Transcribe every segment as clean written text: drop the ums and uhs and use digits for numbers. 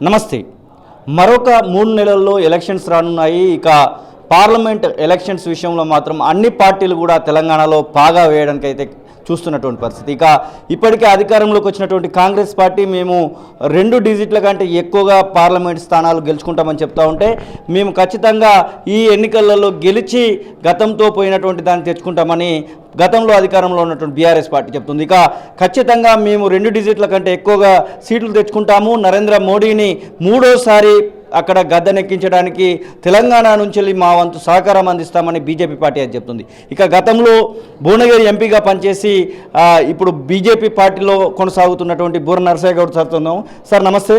నమస్తే. మరొక 3 నెలల్లో ఎలక్షన్స్ రానున్నాయి. ఇక పార్లమెంట్ ఎలక్షన్స్ విషయంలో మాత్రం అన్ని పార్టీలు కూడా తెలంగాణలో పాగా వేయడానికి అయితే చూస్తున్నటువంటి పరిస్థితి. ఇక ఇప్పటికే అధికారంలోకి వచ్చినటువంటి కాంగ్రెస్ పార్టీ మేము 2 డిజిట్ల కంటే ఎక్కువగా పార్లమెంట్ స్థానాలు గెలుచుకుంటామని చెప్తా ఉంటే మేము ఖచ్చితంగా ఈ ఎన్నికలలో గెలిచి గతంతో పోయినటువంటి దాన్ని తెచ్చుకుంటామని గతంలో అధికారంలో ఉన్నటువంటి బీఆర్ఎస్ పార్టీ చెప్తుంది. ఇక ఖచ్చితంగా మేము 2 డిజిట్ల కంటే ఎక్కువగా సీట్లు తెచ్చుకుంటాము, నరేంద్ర మోడీని 3వ సారి అక్కడ గద్దెనెక్కించడానికి తెలంగాణ నుంచి వెళ్ళి మా వంతు సహకారం అందిస్తామని బీజేపీ పార్టీ అది చెప్తుంది. ఇక గతంలో భువనగిరి ఎంపీగా పనిచేసి ఇప్పుడు బీజేపీ పార్టీలో కొనసాగుతున్నటువంటి బూర నరసయ్య గౌడ్ సార్తో ఉన్నాం. సార్ నమస్తే.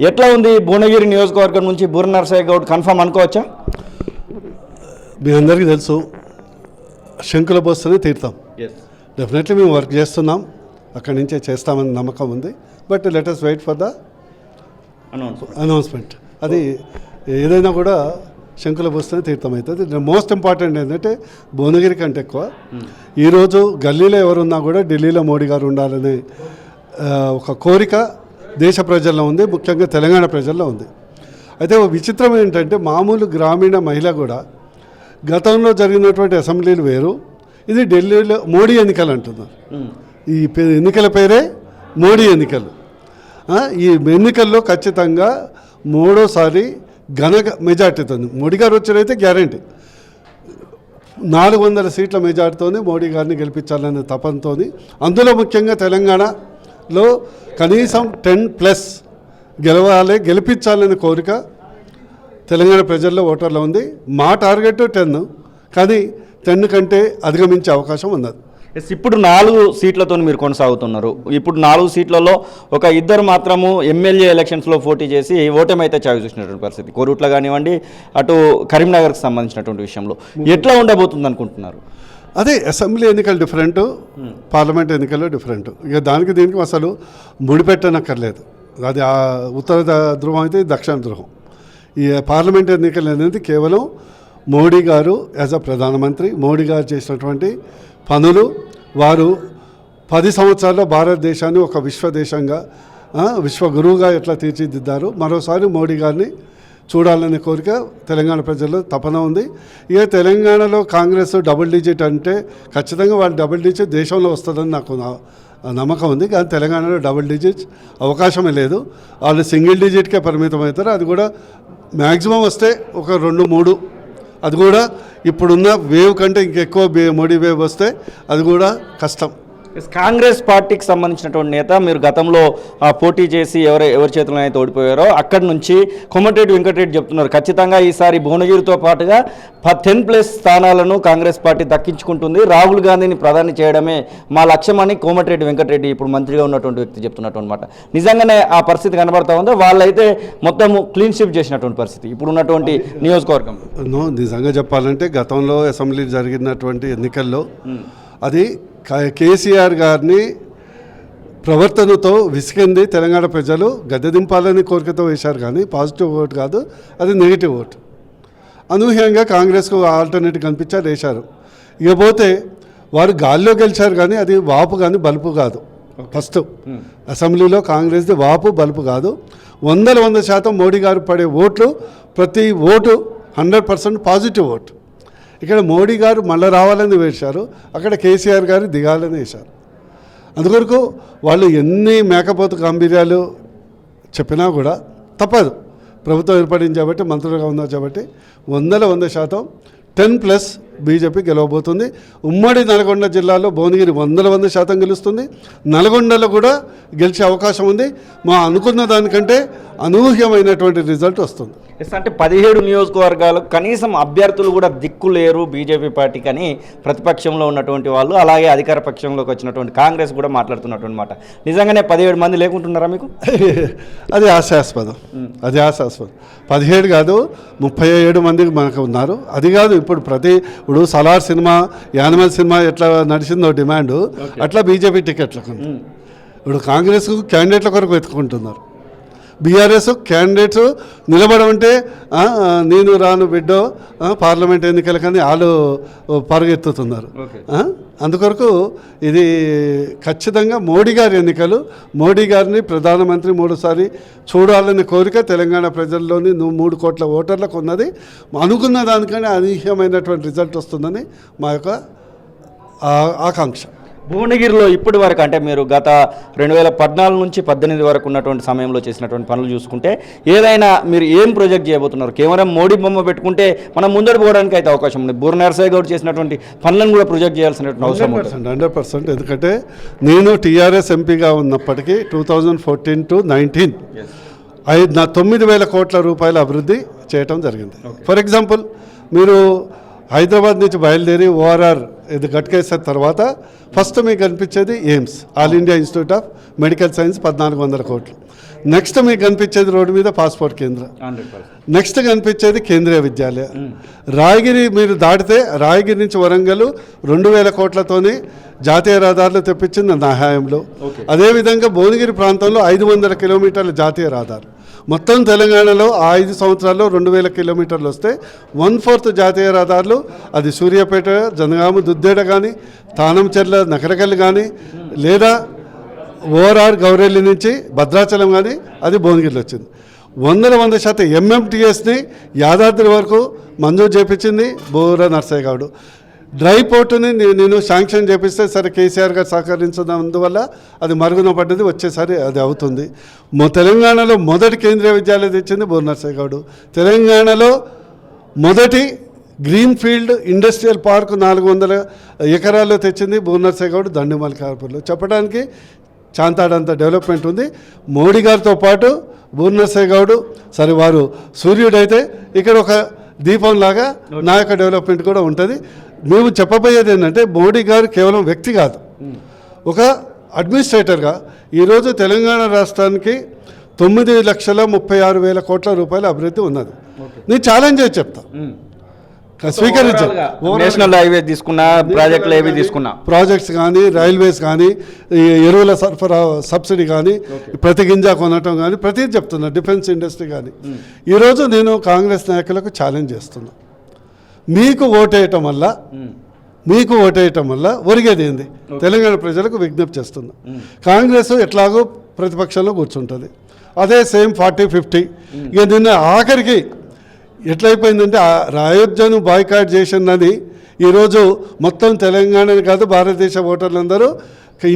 ఎట్లా ఉంది భువనగిరి నియోజకవర్గం నుంచి బూర నరసయ్య గౌడ్ కన్ఫర్మ్ అనుకోవచ్చా? మీ అందరికీ తెలుసు, శంకుల పోస్తేనే తీరుతాం. డెఫినెట్లీ మేము వర్క్ చేస్తున్నాం, అక్కడి నుంచే చేస్తామని నమ్మకం ఉంది. But let us wait for the announcement. అది ఏదైనా కూడా శంకుల పోస్తేనే తీర్థం అవుతుంది. మోస్ట్ ఇంపార్టెంట్ ఏంటంటే భువనగిరి కంటే ఎక్కువ ఈరోజు గల్లీలో ఎవరున్నా కూడా ఢిల్లీలో మోడీ గారు ఉండాలనే ఒక కోరిక దేశ ప్రజల్లో ఉంది, ముఖ్యంగా తెలంగాణ ప్రజల్లో ఉంది. అయితే ఒక విచిత్రం ఏంటంటే మామూలు గ్రామీణ మహిళ కూడా గతంలో జరిగినటువంటి అసెంబ్లీలు వేరు, ఇది ఢిల్లీలో మోడీ ఎన్నికలు అంటున్నారు. ఈ ఎన్నికల పేరే మోడీ ఎన్నికలు. ఈ ఎన్నికల్లో ఖచ్చితంగా 3వ సారి ఘన మెజార్టీతో మోడీ గారు వచ్చారైతే గ్యారంటీ 400 సీట్ల మెజార్టీతోనే మోడీ గారిని గెలిపించాలనే తపంతో, అందులో ముఖ్యంగా తెలంగాణలో కనీసం 10+ గెలవాలి, గెలిపించాలనే కోరిక తెలంగాణ ప్రజల్లో ఓటర్లో ఉంది. మా టార్గెట్ 10, కానీ 10 కంటే అధిగమించే అవకాశం ఉన్నది. ఇప్పుడు 4 సీట్లతో మీరు కొనసాగుతున్నారు. ఇప్పుడు 4 సీట్లలో ఒక 2 మాత్రము ఎమ్మెల్యే ఎలక్షన్స్లో పోటీ చేసి ఓటమి అయితే చావి చూసినటువంటి పరిస్థితి. కోరుట్ల కానివ్వండి, అటు కరీంనగర్కి సంబంధించినటువంటి విషయంలో ఎట్లా ఉండబోతుంది అనుకుంటున్నారు? అదే అసెంబ్లీ ఎన్నికలు డిఫరెంట్, పార్లమెంట్ ఎన్నికలు డిఫరెంట్. ఇక దానికి దీనికి అసలు ముడిపెట్టనక్కర్లేదు. అది ఉత్తర ధ్రువం అయితే దక్షిణ ధ్రువం. ఈ పార్లమెంట్ ఎన్నికలు అనేది కేవలం మోడీ గారు యాజ్ అ ప్రధానమంత్రి, మోడీ గారు చేసినటువంటి పనులు, వారు 10 సంవత్సరాల్లో భారతదేశాన్ని ఒక విశ్వదేశంగా, విశ్వగురువుగా ఎట్లా తీర్చిదిద్దారు, మరోసారి మోడీ గారిని చూడాలనే కోరిక తెలంగాణ ప్రజల్లో తపన ఉంది. ఇక తెలంగాణలో కాంగ్రెస్ డబుల్ డిజిట్ అంటే ఖచ్చితంగా వాళ్ళు డబుల్ డిజిట్ దేశంలో వస్తుందని నాకు నమ్మకం ఉంది. కానీ తెలంగాణలో డబుల్ డిజిట్ అవకాశమే లేదు. వాళ్ళు సింగిల్ డిజిట్కే పరిమితం అవుతారు. అది కూడా మ్యాక్సిమం వస్తే ఒక 2-3, అది కూడా ఇప్పుడున్న వేవ్ కంటే ఇంకెక్కువ మోడీ వేవ్ వస్తే అది కూడా కష్టం. కాంగ్రెస్ పార్టీకి సంబంధించినటువంటి నేత, మీరు గతంలో పోటీ చేసి ఎవరి చేతుల్లో అయితే ఓడిపోయారో అక్కడి నుంచి కోమటిరెడ్డి వెంకటరెడ్డి చెప్తున్నారు ఖచ్చితంగా ఈసారి భువనగిరితో పాటుగా 10+ స్థానాలను కాంగ్రెస్ పార్టీ దక్కించుకుంటుంది, రాహుల్ గాంధీని ప్రధాని చేయడమే మా లక్ష్యమని కోమటిరెడ్డి వెంకటరెడ్డి ఇప్పుడు మంత్రిగా ఉన్నటువంటి వ్యక్తి చెప్తున్నటువంటి మాట. నిజంగానే ఆ పరిస్థితి కనబడతా ఉందో? వాళ్ళైతే మొత్తం క్లీన్ స్వీప్ చేసినటువంటి పరిస్థితి ఇప్పుడు ఉన్నటువంటి నియోజకవర్గం. నిజంగా చెప్పాలంటే గతంలో అసెంబ్లీ జరిగినటువంటి ఎన్నికల్లో అది కేసీఆర్ గారిని ప్రవర్తనతో విసిగింది. తెలంగాణ ప్రజలు గద్దె దింపాలని కోరికతో వేశారు, కానీ పాజిటివ్ ఓట్ కాదు, అది నెగిటివ్ ఓట్. అనూహ్యంగా కాంగ్రెస్కు ఆల్టర్నేటివ్ కనిపించారు, వేశారు. ఇకపోతే వారు గాల్లో గెలిచారు, కానీ అది వాపు కానీ బలుపు కాదు. ఫస్ట్ అసెంబ్లీలో కాంగ్రెస్ది వాపు బలుపు కాదు. 100% మోడీ గారు పడే ఓట్లు, ప్రతి ఓటు 100% పాజిటివ్ ఓటు. ఇక్కడ మోడీ గారు మళ్ళీ రావాలని వేశారు, అక్కడ కేసీఆర్ గారు దిగాలని వేశారు. అందుకొరకు వాళ్ళు ఎన్ని మేకపోతు గాంభీర్యాలు చెప్పినా కూడా తప్పదు. ప్రభుత్వం ఏర్పడింది కాబట్టి, మంత్రులుగా ఉన్నారు కాబట్టి 100% 10+ బీజేపీ గెలవబోతుంది. ఉమ్మడి నల్గొండ జిల్లాలో భువనగిరి 100% గెలుస్తుంది. నల్గొండలో కూడా గెలిచే అవకాశం ఉంది. మా అనుకున్న దానికంటే అనూహ్యమైనటువంటి రిజల్ట్ వస్తుంది. అంటే 17 నియోజకవర్గాలకు కనీసం అభ్యర్థులు కూడా దిక్కు లేరు బీజేపీ పార్టీకి అని ప్రతిపక్షంలో ఉన్నటువంటి వాళ్ళు, అలాగే అధికార పక్షంలోకి వచ్చినటువంటి కాంగ్రెస్ కూడా మాట్లాడుతున్నటువంటి మాట. నిజంగానే 17 మంది లేకుంటున్నారా మీకు? అది ఆశాస్పదం. 17 కాదు, 37 మందికి మనకు ఉన్నారు. అది కాదు, ఇప్పుడు సలార్ సినిమా, యానిమల్ సినిమా ఎట్లా నడిచిందో డిమాండ్, అట్లా బీజేపీ టికెట్లకు ఇప్పుడు కాంగ్రెస్కు క్యాండిడేట్ల కొరకు వెతుకుంటున్నారు. బీఆర్ఎస్ క్యాండిడేట్స్ నిలబడమంటే నేను రాను బిడ్డో పార్లమెంట్ ఎన్నికలకని వాళ్ళు పరుగెత్తుతున్నారు. అందుకొరకు ఇది ఖచ్చితంగా మోడీ గారి ఎన్నికలు. మోడీ గారిని ప్రధానమంత్రి 3సారి చూడాలనే కోరిక తెలంగాణ ప్రజల్లోని 3 కోట్ల ఓటర్లకు ఉన్నది. అనుకున్న దానికన్నా అనూహ్యమైనటువంటి రిజల్ట్ వస్తుందని మా యొక్క ఆకాంక్ష. భువనగిరిలో ఇప్పటి వరకు అంటే మీరు గత 2014 నుంచి 18 వరకు ఉన్నటువంటి సమయంలో చేసినటువంటి పనులు చూసుకుంటే ఏదైనా మీరు ఏం ప్రొజెక్ట్ చేయబోతున్నారు? కేవలం మోడీ బొమ్మ పెట్టుకుంటే మనం ముందడు పోవడానికి అయితే అవకాశం ఉంది. బూర నరసయ్య గౌడ్ చేసినటువంటి పనులను కూడా ప్రొజెక్ట్ చేయాల్సినటువంటి అవసరం ఉంది. 100%. ఎందుకంటే నేను టీఆర్ఎస్ ఎంపీగా ఉన్నప్పటికీ 2014 to 19 9,000 కోట్ల రూపాయల అభివృద్ధి చేయటం జరిగింది. ఫర్ ఎగ్జాంపుల్ మీరు హైదరాబాద్ నుంచి బయలుదేరి ఓఆర్ఆర్ ఇది గట్కేసిన తర్వాత ఫస్ట్ మీకు కనిపించేది AIIMS, all India institute of medical science 1,400 కోట్లు. నెక్స్ట్ మీకు కనిపించేది రోడ్డు మీద పాస్పోర్ట్ కేంద్రం. నెక్స్ట్ కనిపించేది కేంద్రీయ విద్యాలయ. రాయగిరి మీరు దాటితే రాయగిరి నుంచి వరంగల్ 2,000 కోట్లతోని జాతీయ రహదారులు తెప్పించింది నా హయాంలో. అదేవిధంగా భువనగిరి ప్రాంతంలో 500 కిలోమీటర్ల జాతీయ రహదారులు. మొత్తం తెలంగాణలో ఆ 5 సంవత్సరాల్లో 2,000 కిలోమీటర్లు వస్తే 1/4 జాతీయ రహదారులు అది సూర్యాపేట, జనగామ, దుద్దేడ కానీ, తానంచెర్ల, నకరకల్లి కానీ, లేదా ఓఆర్ఆర్ గౌరెల్లి నుంచి భద్రాచలం కానీ అది భువనగిరిలో వచ్చింది. 100% ఎంఎంటీఎస్ని యాదాద్రి వరకు మంజూరు చేపించింది బూర నరసయ్య గౌడ్. డ్రై పోర్టుని నేను శాంక్షన్ చేపిస్తే సరే కేసీఆర్ గారు సహకరించినందువల్ల అది మరుగున పడ్డది. వచ్చేసరి అది అవుతుంది. తెలంగాణలో మొదటి కేంద్రీయ విద్యాలయం తెచ్చింది బూర నరసయ్య గౌడ్. తెలంగాణలో మొదటి గ్రీన్ ఫీల్డ్ ఇండస్ట్రియల్ పార్క్ 400 ఎకరాల్లో తెచ్చింది బూర నరసయ్య గౌడ్ దండుమల్కాపూర్లో. చెప్పడానికి చాంతాడంత డెవలప్మెంట్ ఉంది. మోడీ గారితో పాటు బూర నరసయ్య గౌడ్ సరే వారు సూర్యుడైతే ఇక్కడ ఒక దీపంలాగా నా యొక్క డెవలప్మెంట్ కూడా ఉంటుంది. మేము చెప్పబోయేది ఏంటంటే మోడీ గారు కేవలం వ్యక్తి కాదు, ఒక అడ్మినిస్ట్రేటర్గా ఈరోజు తెలంగాణ రాష్ట్రానికి 9,36,000 కోట్ల రూపాయల అభివృద్ధి ఉన్నది. నేను ఛాలెంజ్ చేసి చెప్తా, స్వీకరించాను. నేషనల్ హైవే తీసుకున్నా, ప్రాజెక్టులు ఏవి తీసుకున్నా, ప్రాజెక్ట్స్ కానీ, రైల్వేస్ కానీ, ఎరువుల సరఫరా సబ్సిడీ కానీ, ప్రతి గింజ కొనటం కానీ, ప్రతిదీ చెప్తున్నా, డిఫెన్స్ ఇండస్ట్రీ కానీ. ఈరోజు నేను కాంగ్రెస్ నాయకులకు ఛాలెంజ్ చేస్తున్నా, మీకు ఓటేయటం వల్ల ఒరిగేది ఏంది? తెలంగాణ ప్రజలకు విజ్ఞప్తి చేస్తున్నా. కాంగ్రెస్ ఎట్లాగో ప్రతిపక్షంలో కూర్చుంటుంది, అదే సేమ్ 40-50. ఇక నిన్న ఆఖరికి ఎట్లయిపోయిందంటే అయోధ్యను బాయ్కాట్ చేసిందని ఈరోజు మొత్తం తెలంగాణని కాదు భారతదేశ ఓటర్లందరూ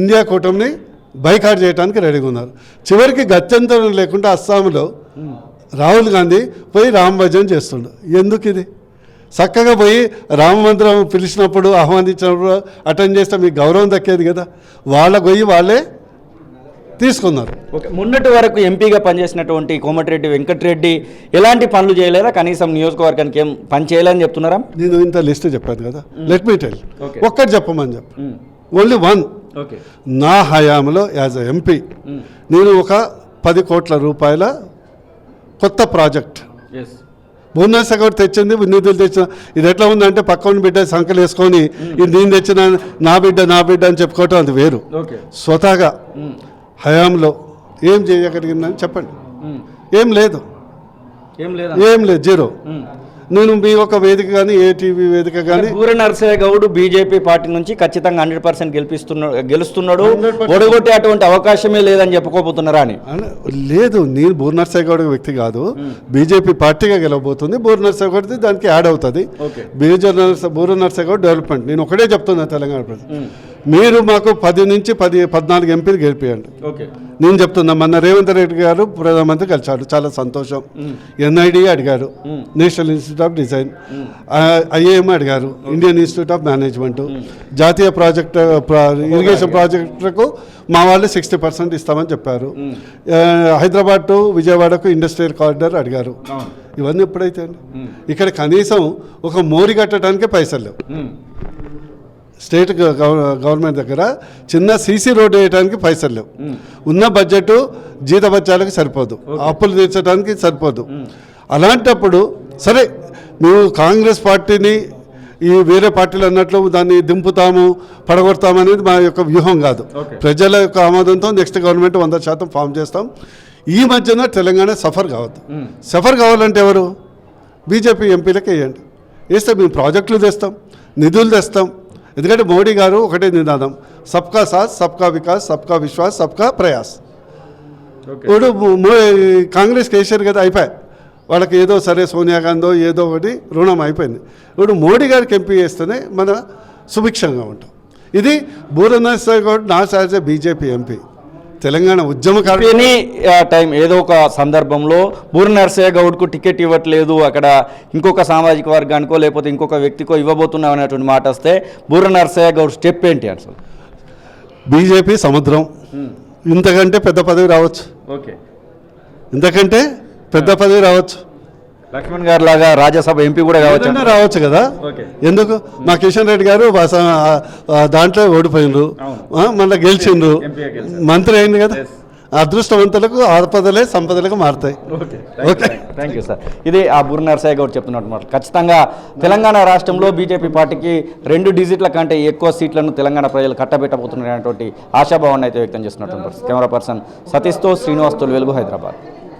ఇండియా కూటమిని బైకాట్ చేయడానికి రెడీగా ఉన్నారు. చివరికి గత్యంతరం లేకుండా అస్సాంలో రాహుల్ గాంధీ పోయి రామ్ భజన్ చేస్తుండు. ఎందుకు ఇది? చక్కగా పోయి రామ మందిరం పిలిచినప్పుడు, ఆహ్వానించినప్పుడు అటెండ్ చేస్తే మీకు గౌరవం దక్కేది కదా. వాళ్ళ గొయ్యి వాళ్ళే తీసుకున్నారు. మొన్నటి వరకు ఎంపీగా పనిచేసినటువంటి కోమటిరెడ్డి వెంకటరెడ్డి ఎలాంటి పనులు చేయలేదా? కనీసం నియోజకవర్గానికి ఏం పని చేయాలని చెప్తున్నారా? నేను ఇంత లిస్ట్ చెప్పాను కదా, లెట్ మీ టెల్. ఒక్కటి చెప్పమని చెప్పు, ఓన్లీ వన్. నా హయాంలో యాజ్ ఎ ఎంపీ నేను ఒక 10 కోట్ల రూపాయల కొత్త ప్రాజెక్ట్ బోనస్ అకౌంట్ తెచ్చింది, నిధులు తెచ్చిన. ఇది ఎట్లా ఉందంటే పక్కన బిడ్డ సంకలు వేసుకొని ఇది నేను తెచ్చిన నా బిడ్డ అని చెప్పుకోవటం అది వేరు. స్వతహాగా హయాంలో ఏం చేయగలిగిందని చెప్పండి. ఏం లేదు, జీరో. నేను మీ ఒక వేదిక కానీ, ఏ టీవీ వేదిక కానీ, బూర నరసయ్య గౌడ్ బీజేపీ పార్టీ నుంచి ఖచ్చితంగా 100% గెలుస్తున్నాడు, ఓడగొట్టే అటువంటి అవకాశమే లేదని చెప్పుకోబోతున్నారా అని? లేదు, నేను బూర నరసయ్య గౌడ్ వ్యక్తి కాదు, బీజేపీ పార్టీగా గెలవబోతుంది. బూర నరసయ్య గౌడ్ దానికి యాడ్ అవుతుంది. బూర నరసయ్య గౌడ్ డెవలప్మెంట్. నేను ఒకటే చెప్తున్నా తెలంగాణ ప్రజలు, మీరు మాకు 10 నుంచి 14 ఎంపీలు గెలిపియండి. నేను చెప్తున్నా, మొన్న రేవంత్ రెడ్డి గారు ప్రధానమంత్రి కలిశాడు, చాలా సంతోషం. ఎన్ఐడి అడిగారు, National Institute of Design, IAM అడిగారు, ఇండియన్ ఇన్స్టిట్యూట్ ఆఫ్ మేనేజ్మెంట్, జాతీయ ఇరిగేషన్ ప్రాజెక్టులకు మా వాళ్ళు 60% ఇస్తామని చెప్పారు. హైదరాబాద్ టు విజయవాడకు ఇండస్ట్రియల్ కారిడార్ అడిగారు. ఇవన్నీ ఎప్పుడైతే ఇక్కడ కనీసం ఒక మోరి కట్టడానికే పైసలు లేవు. స్టేట్ గవర్నమెంట్ దగ్గర చిన్న సీసీ రోడ్డు వేయడానికి పైసలు లేవు. ఉన్న బడ్జెట్ జీతభత్యాలకు సరిపోదు, అప్పులు తీర్చడానికి సరిపోదు. అలాంటప్పుడు సరే మేము కాంగ్రెస్ పార్టీని ఈ వేరే పార్టీలు అన్నట్లు దాన్ని దింపుతాము, పడగొడతాము అనేది మా యొక్క వ్యూహం కాదు. ప్రజల యొక్క ఆమోదంతో నెక్స్ట్ గవర్నమెంట్ 100% ఫామ్ చేస్తాం. ఈ మధ్యన తెలంగాణ సఫర్ కావద్దు. సఫర్ కావాలంటే ఎవరు? బీజేపీ ఎంపీలకు వేయండి. వేస్తే మేము ప్రాజెక్టులు తెస్తాం, నిధులు తెస్తాం. ఎందుకంటే మోడీ గారు ఒకటే నినాదం, సబ్కా సాత్, సబ్కా వికాస్, సబ్కా విశ్వాస్, సబ్కా ప్రయాస్. ఇప్పుడు కాంగ్రెస్ కేసీఆర్ కదా అయిపోయాయి, వాళ్ళకి ఏదో సరే సోనియా గాంధీ ఏదో ఒకటి రుణం అయిపోయింది. ఇప్పుడు మోడీ గారికి ఎంపీ చేస్తేనే మన సుభిక్షంగా ఉంటాం. ఇది Boora Narasimha Goud not as a BJP MP, Telangana ఉద్యమకారుడు. ఎనీ టైం ఏదో ఒక సందర్భంలో బూర నరసయ్య గౌడ్కు టికెట్ ఇవ్వట్లేదు, అక్కడ ఇంకొక సామాజిక వర్గానికో లేకపోతే ఇంకొక వ్యక్తికో ఇవ్వబోతున్నాం అనేటువంటి మాట వస్తే బూర నరసయ్య గౌడ్ స్టెప్ ఏంటి అసలు? బీజేపీ సముద్రం, ఇంతకంటే పెద్ద పదవి రావచ్చు. ఓకే, ఇంతకంటే పెద్ద పదవి రావచ్చు. లక్ష్మణ్ గారు లాగా రాజ్యసభ ఎంపీ కూడా కావచ్చు. రావచ్చు కదా. ఓకే. ఎందుకు? మా కిషన్ రెడ్డి గారు దాంట్లో ఓడిపోయినరు, మళ్ళీ గెలిచిండ్రు, మంత్రి అయింది కదా. అదృష్టవంతులకు ఆపదలే సంపదలకు మారుతాయి. Okay, thank you sir. ఇది ఆ బూర నరసయ్య గౌడ్ చెప్తున్నట్టు. ఖచ్చితంగా తెలంగాణ రాష్ట్రంలో బీజేపీ పార్టీకి 2 డిజిట్ల కంటే ఎక్కువ సీట్లను తెలంగాణ ప్రజలు కట్టబెట్టబోతున్నటువంటి ఆశాభావాన్ని అయితే వ్యక్తం చేస్తున్నటువంటి కెమెరా పర్సన్ సతీష్తో శ్రీనివాస్ తొలివెలుగు, హైదరాబాద్.